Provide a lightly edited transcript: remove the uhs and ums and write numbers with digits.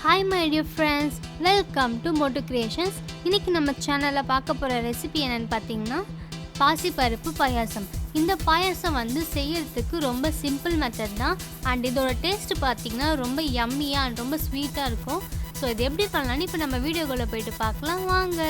Hi my dear friends, welcome to Motu Creations. இன்னைக்கு நம்ம சேனல்ல பார்க்க போற ரெசிபி என்னன்னு பார்த்தீங்கன்னா பாசி பருப்பு பாயாசம். இந்த பாயாசம் செய்யறதுக்கு ரொம்ப சிம்பிள் மெத்தட் தான். அண்ட் இதோட டேஸ்ட் பார்த்தீங்கன்னா ரொம்ப யம்மியா அண்ட் ரொம்ப ஸ்வீட்டா இருக்கும். ஸோ இது எப்படி பண்ணலாம்னு இப்போ நம்ம வீடியோக்குள்ள போயிட்டு பார்க்கலாம் வாங்க.